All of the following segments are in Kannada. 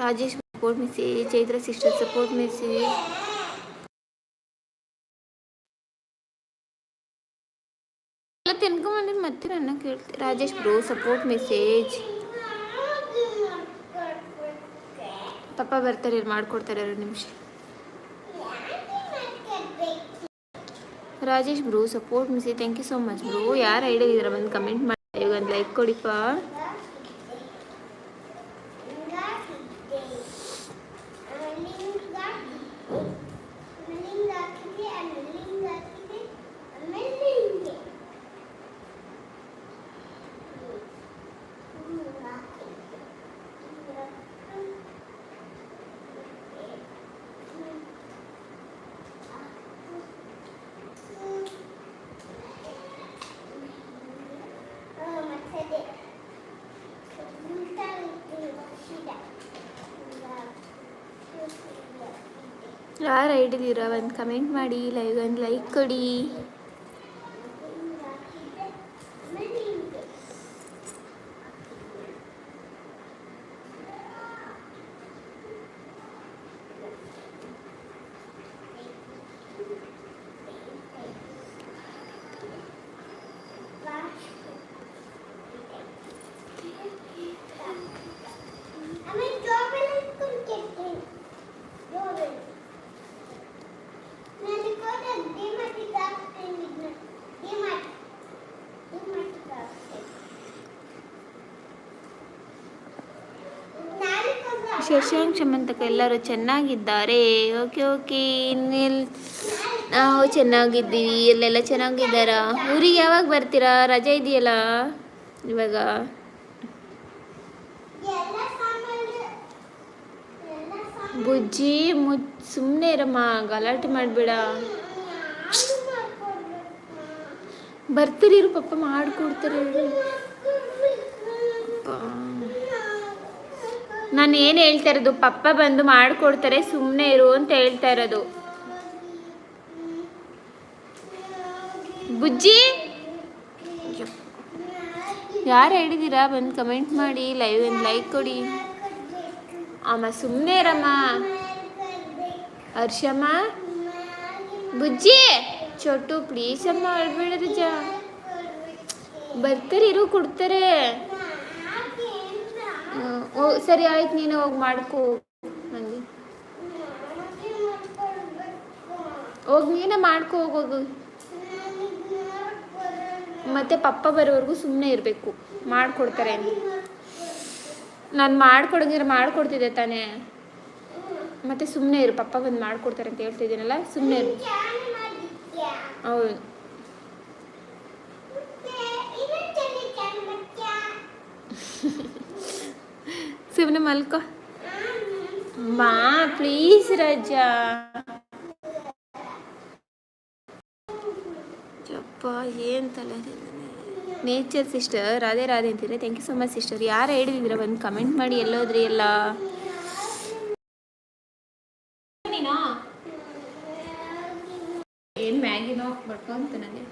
Rajesh support message, Chaitra sister support message. ಎಲ್ಲ ತಿನ್ಕೊಂಬಂದಿದ್ದು ಮತ್ತೆ ನನ್ನ ಕೇಳ್ತೀನಿ. Rajesh bro support message. ಪಪ್ಪ ಬರ್ತಾರೆ, ಮಾಡ್ಕೊಡ್ತಾರೆ 2 ನಿಮಿಷ. Rajesh bro support message, thank you so much bro. ಯಾರು ಐಡಿಯಾ ಇದ್ದೀರಾ ಬಂದು ಕಮೆಂಟ್ ಮಾಡಿ, ಇವಾಗ ಲೈಕ್ ಕೊಡಿಪ್ಪ. ಯಾರು ಐಡಿದ್ದೀರಾ ಒಂದು ಕಮೆಂಟ್ ಮಾಡಿ, ಒಂದು ಲೈಕ್ ಕೊಡಿ. ಶಶಾಂಕ್ ಶಮಂತಕ ಎಲ್ಲರೂ ಚೆನ್ನಾಗಿದ್ದಾರೆ. ಓಕೆ ಓಕೆ, ನಾವು ಚೆನ್ನಾಗಿದ್ದೀವಿ. ಎಲ್ಲೆಲ್ಲ ಚೆನ್ನಾಗಿದ್ದಾರಾ? ಊರಿಗೆ ಯಾವಾಗ ಬರ್ತೀರಾ? ರಜೆ ಇದೆಯಲ್ಲ ಇವಾಗ. ಬುಜ್ಜಿ ಸುಮ್ಮನೆ ಇರಮ್ಮ, ಗಲಾಟೆ ಮಾಡಬೇಡ. ಬರ್ತೀರಿರು, ಪಪ್ಪ ಮಾಡಿಕೊಡ್ತಾರೆ. ನಾನು ಏನು ಹೇಳ್ತಾ ಇರೋದು, ಪಪ್ಪ ಬಂದು ಮಾಡಿಕೊಡ್ತಾರೆ, ಸುಮ್ಮನೆ ಇರು ಅಂತ ಹೇಳ್ತಾ ಇರೋದು. ಬುಜ್ಜಿ ಯಾರು ಹೇಳಿದ್ದೀರಾ ಬಂದು ಕಮೆಂಟ್ ಮಾಡಿ, ಒಂದು ಲೈಕ್ ಕೊಡಿ. ಅಮ್ಮ ಸುಮ್ಮನೆ ಇರಮ್ಮ. ಹರ್ಷಮ್ಮ, ಬುಜ್ಜಿ, ಚೋಟು ಪ್ಲೀಸ್ ಅಮ್ಮ ಹೇಳ್ಬೇಡ. ರಜ ಬರ್ತಾರೆ, ಇರು, ಕೊಡ್ತಾರೆ. ಸರಿ ಆಯ್ತು, ನೀನು ಹೋಗಿ ಮಾಡ್ಕೋ. ನನಗೆ ಹೋಗಿ ನೀನೇ ಮಾಡ್ಕೋ, ಹೋಗೋದು. ಮತ್ತೆ ಪಪ್ಪ ಬರೋವರೆಗೂ ಸುಮ್ಮನೆ ಇರಬೇಕು, ಮಾಡಿಕೊಡ್ತಾರೆ. ನಾನು ಮಾಡ್ಕೊಡಂಗಿದ್ರೆ ಮಾಡಿಕೊಡ್ತಿದ್ದೆ ತಾನೇ. ಮತ್ತೆ ಸುಮ್ಮನೆ ಇರು, ಪಪ್ಪ ಬಂದು ಮಾಡಿಕೊಡ್ತಾರೆ ಅಂತ ಹೇಳ್ತಿದ್ದೀನಲ್ಲ, ಸುಮ್ಮನೆ ಇರು. ಹೌದು, ಸುಮ್ಮನೆ ಮಲ್ಕೋ. ಮಾ ಪ್ಲೀಸ್ ರಜಾ. ಯಪ್ಪ ಏನು ತಲೆ. ನೇಚರ್ ಸಿಸ್ಟರ್ ರಾಧೆ ರಾಧೆ ಅಂತೀರ, thank you so much sister. ಯಾರು ಹೇಳಿದಿದ್ದೀರ ಒಂದು ಕಮೆಂಟ್ ಮಾಡಿ. ಎಲ್ಲೋದ್ರಿ ಎಲ್ಲ? ಏನು ಮ್ಯಾಗಿನೋ ಬರ್ಕೊಂತ ನನಗೆ.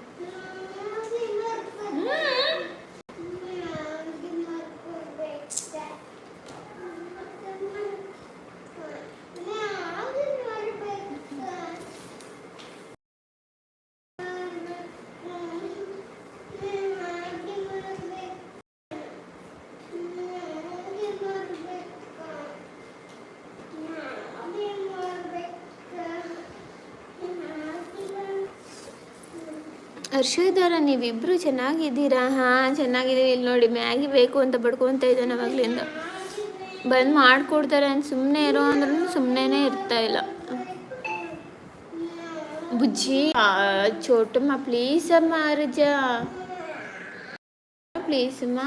ಹರ್ಷದವರ, ನೀವಿಬ್ಬರು ಚೆನ್ನಾಗಿದ್ದೀರಾ? ಹಾಂ ಚೆನ್ನಾಗಿದ್ದೀವಿ. ಇಲ್ಲಿ ನೋಡಿ, ಮ್ಯಾಗಿ ಬೇಕು ಅಂತ ಬಡ್ಕೊತ ಇದ್ದಾನೆ ಅವಾಗಲಿಂದ. ಬಂದು ಮಾಡಿಕೊಡ್ತಾರೆ ಅಂತ ಸುಮ್ಮನೆ ಇರೋ ಅಂದ್ರೂ ಸುಮ್ಮನೆ ಇರ್ತಾ ಇಲ್ಲ. ಬುಜ್ಜಿ, ಚೋಟಮ್ಮ ಪ್ಲೀಸ್ ಅಮ್ಮ. ರಜಾ ಪ್ಲೀಸ್ ಅಮ್ಮ,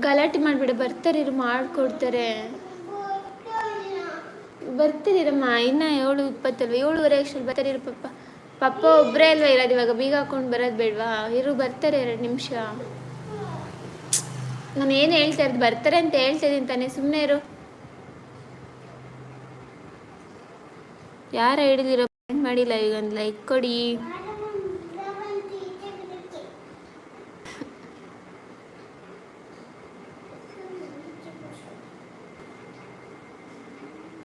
ಗಲಾಟೆ ಮಾಡಿಬಿಡ. ಬರ್ತಾರಿರು, ಮಾಡಿಕೊಡ್ತಾರೆ. ಬರ್ತೀರಮ್ಮ, ಇನ್ನು 7:20 7:30 ಅಷ್ಟರಲ್ಲಿ ಬರ್ತಾರಿರು. ಪಪ್ಪ ಒಬ್ಬರೇ ಅಲ್ವಾ ಇರೋದು, ಇವಾಗ ಬೀಗ ಹಾಕೊಂಡು ಬರೋದು ಬೇಡವಾ? ಇರು, ಬರ್ತಾರೆ 2 ನಿಮಿಷ. ನಾನು ಏನು ಹೇಳ್ತಾ ಇರೋದು, ಬರ್ತಾರೆ ಅಂತ ಹೇಳ್ತಾ ಇದ್ದೀನಿ ತಾನೇ, ಸುಮ್ಮನೆ ಇರು. ಯಾರು ಹೇಳಿದಿರೋ ಕಮೆಂಟ್ ಮಾಡಿಲ್ಲ, ಈಗ ಒಂದು ಲೈಕ್ ಕೊಡಿ.